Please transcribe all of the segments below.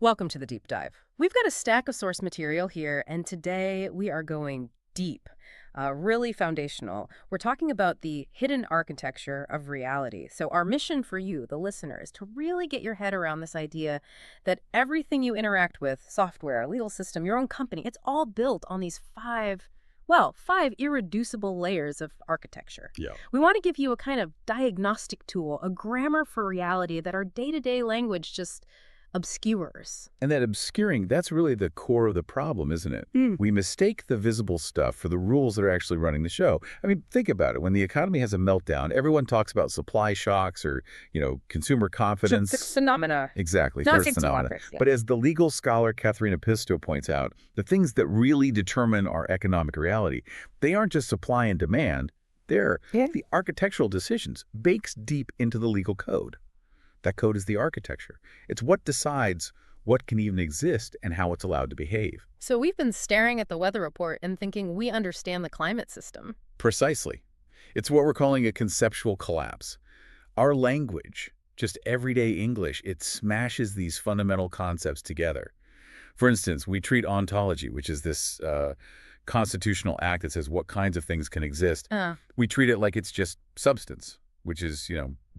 Welcome to the deep dive. We've got a stack of source material here, and today we are going deep, really foundational. We're talking about the hidden architecture of reality. So our mission for you, the listener, is to really get your head around this idea that everything you interact with, software, legal system, your own company, it's all built on these five irreducible layers of architecture. Yeah. We want to give you a kind of diagnostic tool, a grammar for reality that our day-to-day language just obscures. And that obscuring, that's really the core of the problem, isn't it? We mistake the visible stuff for the rules that are actually running the show. I mean, think about it. When the economy has a meltdown, everyone talks about supply shocks or, consumer confidence. Phenomena. Exactly. Not First phenomena. yeah. But as the legal scholar Katharina Pisto points out, the things that really determine our economic reality, they aren't just supply and demand. They're the architectural decisions baked deep into the legal code. That code is the architecture. It's what decides what can even exist and how it's allowed to behave. So we've been staring at the weather report and thinking we understand the climate system. Precisely. It's what we're calling a conceptual collapse. Our language, just everyday English, it smashes these fundamental concepts together. For instance, we treat ontology, which is this constitutional act that says what kinds of things can exist. We treat it like it's just substance, which is,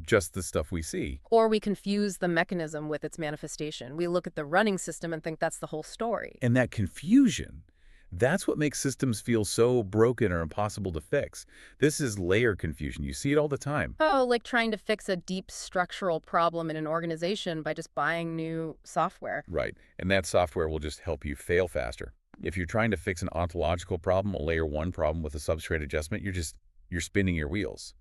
just the stuff we see. Or we confuse the mechanism with its manifestation. We look at the running system and think that's the whole story. And that confusion, that's what makes systems feel so broken or impossible to fix. This is layer confusion. You see it all the time. Oh, like trying to fix a deep structural problem in an organization by just buying new software. Right. And that software will just help you fail faster. If you're trying to fix an ontological problem, a layer 1 problem with a substrate adjustment, you're spinning your wheels.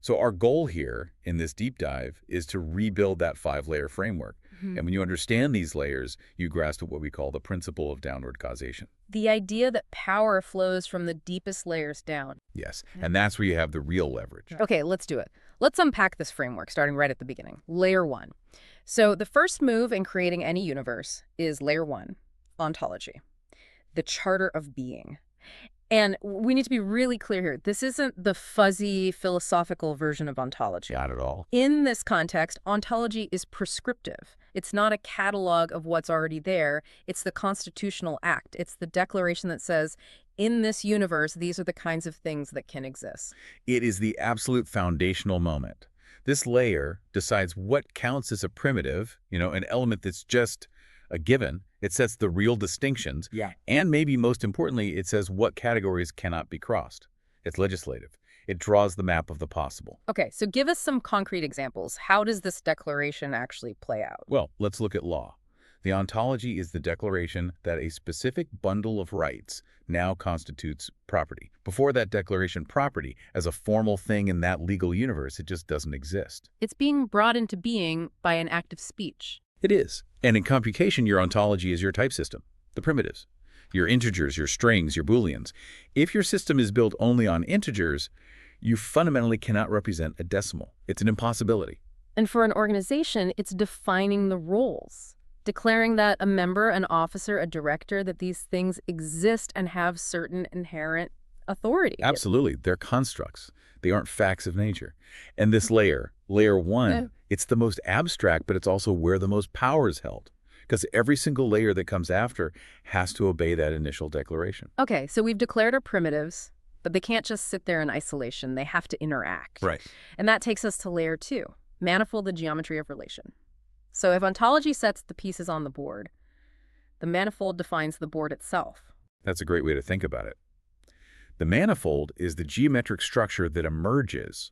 So our goal here in this deep dive is to rebuild that 5-layer framework. And when you understand these layers, you grasp what we call the principle of downward causation. The idea that power flows from the deepest layers down. Yes, and that's where you have the real leverage. Okay, let's do it. Let's unpack this framework, starting right at the beginning. Layer 1. So the first move in creating any universe is layer 1, ontology, the charter of being. And we need to be really clear here. This isn't the fuzzy philosophical version of ontology. Not at all. In this context, ontology is prescriptive. It's not a catalog of what's already there. It's the constitutional act. It's the declaration that says, in this universe, these are the kinds of things that can exist. It is the absolute foundational moment. This layer decides what counts as a primitive, an element that's just a given. It sets the real distinctions. Yeah. And maybe most importantly, it says what categories cannot be crossed. It's legislative. It draws the map of the possible. Okay, so give us some concrete examples. How does this declaration actually play out? Well, let's look at law. The ontology is the declaration that a specific bundle of rights now constitutes property. Before that declaration, property, as a formal thing in that legal universe, it just doesn't exist. It's being brought into being by an act of speech. It is. And in computation, your ontology is your type system, the primitives, your integers, your strings, your booleans. If your system is built only on integers, you fundamentally cannot represent a decimal. It's an impossibility. And for an organization, it's defining the roles, declaring that a member, an officer, a director, that these things exist and have certain inherent authority. Absolutely. They're constructs. They aren't facts of nature. And this layer 1, it's the most abstract, but it's also where the most power is held. Because every single layer that comes after has to obey that initial declaration. Okay, so we've declared our primitives, but they can't just sit there in isolation. They have to interact. Right. And that takes us to layer 2, manifold, the geometry of relation. So if ontology sets the pieces on the board, the manifold defines the board itself. That's a great way to think about it. The manifold is the geometric structure that emerges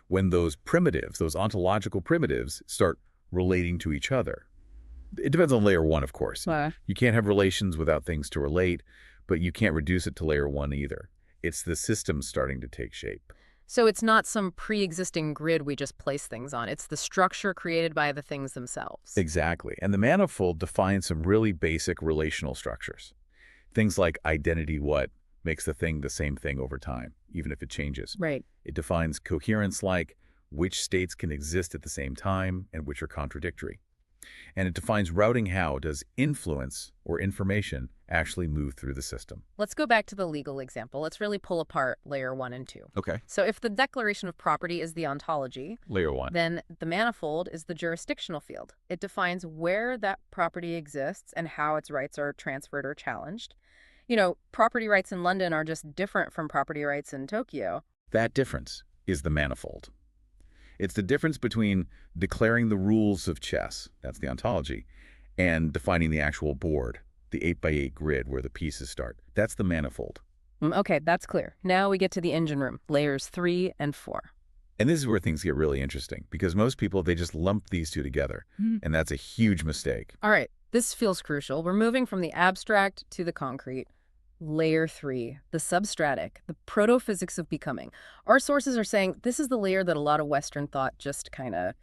when those primitives, those ontological primitives, start relating to each other. It depends on layer 1, of course. You can't have relations without things to relate, but you can't reduce it to layer 1 either. It's the system starting to take shape. So it's not some pre-existing grid we just place things on. It's the structure created by the things themselves. Exactly. And the manifold defines some really basic relational structures. Things like identity what makes the thing the same thing over time, even if it changes. Right. It defines coherence like which states can exist at the same time and which are contradictory. And it defines routing how does influence or information actually move through the system. Let's go back to the legal example. Let's really pull apart layer 1 and 2. Okay. So if the declaration of property is the ontology, Layer 1. then the manifold is the jurisdictional field. It defines where that property exists and how its rights are transferred or challenged. Property rights in London are just different from property rights in Tokyo. That difference is the manifold. It's the difference between declaring the rules of chess, that's the ontology, and defining the actual board, the 8x8 grid where the pieces start. That's the manifold. Okay, that's clear. Now we get to the engine room, layers 3 and 4. And this is where things get really interesting, because most people, they just lump these two together, and that's a huge mistake. All right, this feels crucial. We're moving from the abstract to the concrete. Layer 3, the substratic, the proto-physics of becoming. Our sources are saying this is the layer that a lot of Western thought just kind of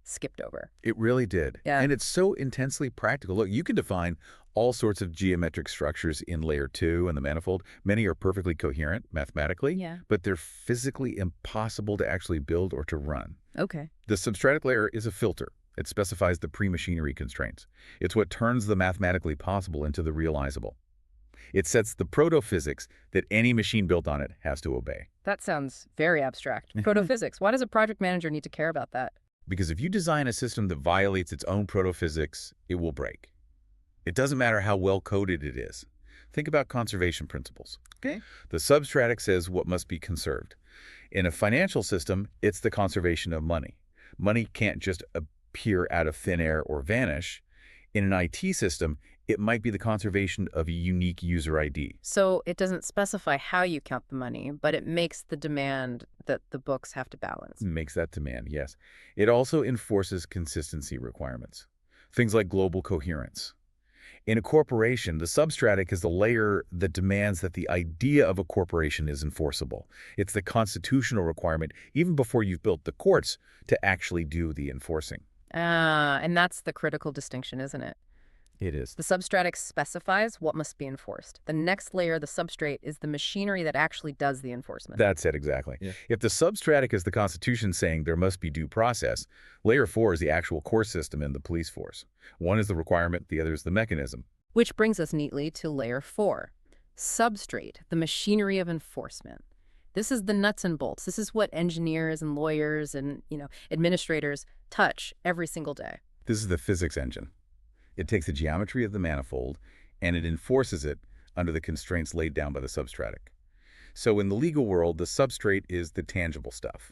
skipped over. It really did. Yeah. And it's so intensely practical. Look, you can define all sorts of geometric structures in layer 2 and the manifold. Many are perfectly coherent mathematically, Yeah. but they're physically impossible to actually build or to run. Okay. The substratic layer is a filter. It specifies the pre-machinery constraints. It's what turns the mathematically possible into the realizable. It sets the proto-physics that any machine built on it has to obey. That sounds very abstract. Proto-physics. Why does a project manager need to care about that? Because if you design a system that violates its own proto-physics, it will break. It doesn't matter how well coded it is. Think about conservation principles. Okay. The Substratic says what must be conserved. In a financial system, it's the conservation of money. Money can't just appear out of thin air or vanish. In an IT system, it might be the conservation of a unique user ID. So it doesn't specify how you count the money, but it makes the demand that the books have to balance. Makes that demand, yes. It also enforces consistency requirements. Things like global coherence. In a corporation, the substratic is the layer that demands that the idea of a corporation is enforceable. It's the constitutional requirement, even before you've built the courts, to actually do the enforcing. And that's the critical distinction, isn't it? It is. The substratic specifies what must be enforced. The next layer, the substrate, is the machinery that actually does the enforcement. That's it, exactly. Yeah. If the substratic is the Constitution saying there must be due process, layer 4 is the actual court system and the police force. One is the requirement, the other is the mechanism. Which brings us neatly to layer 4, substrate, the machinery of enforcement. This is the nuts and bolts. This is what engineers and lawyers and, administrators touch every single day. This is the physics engine. It takes the geometry of the manifold and it enforces it under the constraints laid down by the substratic. So in the legal world, the substrate is the tangible stuff.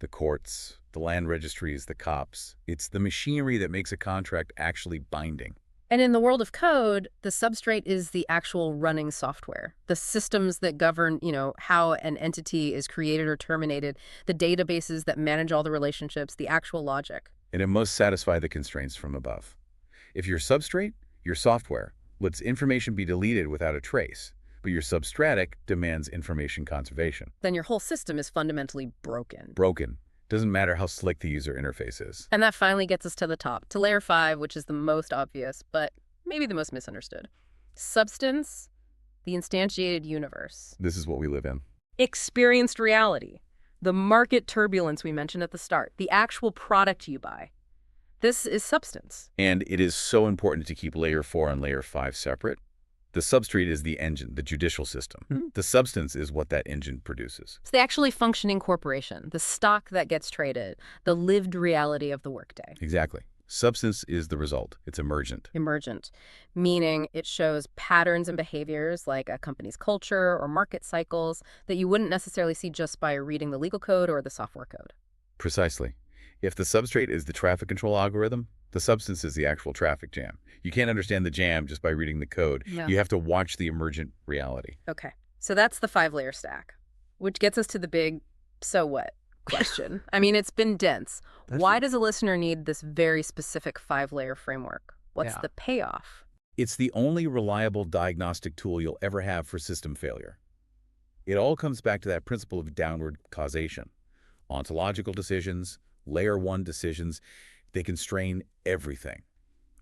The courts, the land registries, the cops. It's the machinery that makes a contract actually binding. And in the world of code, the substrate is the actual running software, the systems that govern, how an entity is created or terminated, the databases that manage all the relationships, the actual logic. And it must satisfy the constraints from above. If your substrate, your software, lets information be deleted without a trace, but your substratic demands information conservation. Then your whole system is fundamentally broken. Broken. Doesn't matter how slick the user interface is. And that finally gets us to the top, to layer 5, which is the most obvious, but maybe the most misunderstood. Substance, the instantiated universe. This is what we live in. Experienced reality, the market turbulence we mentioned at the start, the actual product you buy. This is substance. And it is so important to keep layer 4 and layer 5 separate. The substrate is the engine, the judicial system. Mm-hmm. The substance is what that engine produces. It's the actually functioning corporation, the stock that gets traded, the lived reality of the workday. Exactly. Substance is the result. It's emergent. Emergent, meaning it shows patterns and behaviors like a company's culture or market cycles that you wouldn't necessarily see just by reading the legal code or the software code. Precisely. If the substrate is the traffic control algorithm, the substance is the actual traffic jam. You can't understand the jam just by reading the code. Yeah. You have to watch the emergent reality. Okay, so that's the 5-layer stack, which gets us to the big so what question. I mean, it's been dense. Why does a listener need this very specific 5-layer framework? What's the payoff? It's the only reliable diagnostic tool you'll ever have for system failure. It all comes back to that principle of downward causation. Ontological decisions, layer 1 decisions, they constrain everything.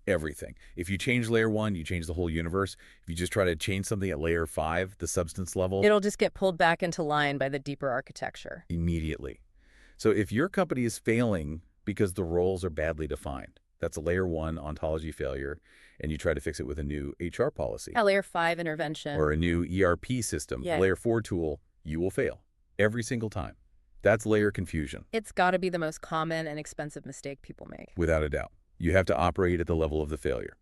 Everything. If you change layer 1, you change the whole universe. If you just try to change something at layer 5, the substance level, It'll just get pulled back into line by the deeper architecture. immediately. So if your company is failing because the roles are badly defined, That's a layer 1 ontology failure, and you try to fix it with a new HR policy A layer 5 intervention. or a new ERP system, a Yeah. layer 4 tool, you will fail every single time. That's layer confusion, It's got to be the most common and expensive mistake people make. without a doubt. You have to operate at the level of the failure.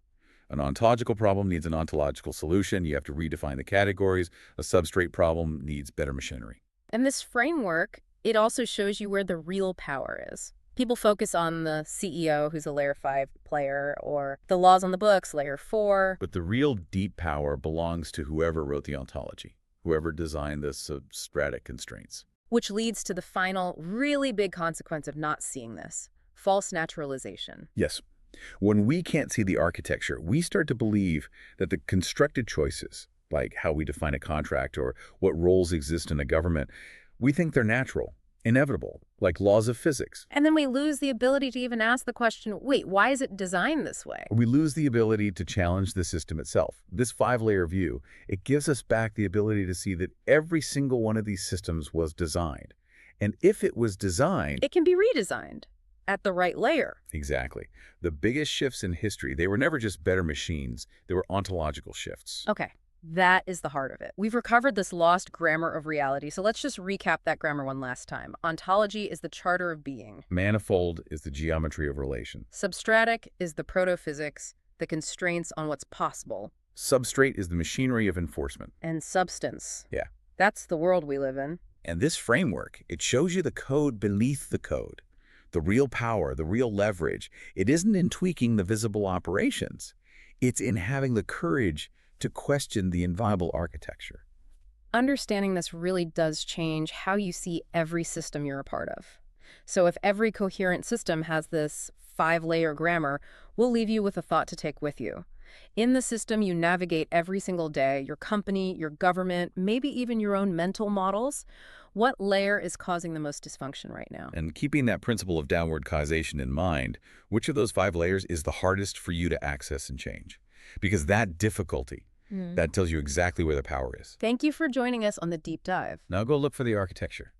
An ontological problem needs an ontological solution. You have to redefine the categories. A substrate problem needs better machinery. And this framework, it also shows you where the real power is. People focus on the CEO, who's a layer 5 player, or the laws on the books, layer 4. But the real deep power belongs to whoever wrote the ontology, whoever designed the substratic constraints. Which leads to the final, really big consequence of not seeing this: false naturalization. Yes. When we can't see the architecture, we start to believe that the constructed choices, like how we define a contract or what roles exist in a government, we think they're natural, inevitable, like laws of physics. And then we lose the ability to even ask the question, wait, why is it designed this way? We lose the ability to challenge the system itself. This 5-layer view, it gives us back the ability to see that every single one of these systems was designed. And if it was designed... It can be redesigned at the right layer. Exactly. The biggest shifts in history, they were never just better machines, they were ontological shifts. Okay, that is the heart of it. We've recovered this lost grammar of reality, so let's just recap that grammar one last time. Ontology is the charter of being. Manifold is the geometry of relation. Substratic is the proto-physics, the constraints on what's possible. Substrate is the machinery of enforcement. And substance. Yeah. That's the world we live in. And this framework, it shows you the code beneath the code. The real power, the real leverage, it isn't in tweaking the visible operations. It's in having the courage to question the inviolable architecture. Understanding this really does change how you see every system you're a part of. So if every coherent system has this 5-layer grammar, we'll leave you with a thought to take with you. In the system you navigate every single day, your company, your government, maybe even your own mental models, what layer is causing the most dysfunction right now? And keeping that principle of downward causation in mind, which of those 5 layers is the hardest for you to access and change? Because that difficulty, that tells you exactly where the power is. Thank you for joining us on the deep dive. Now go look for the architecture.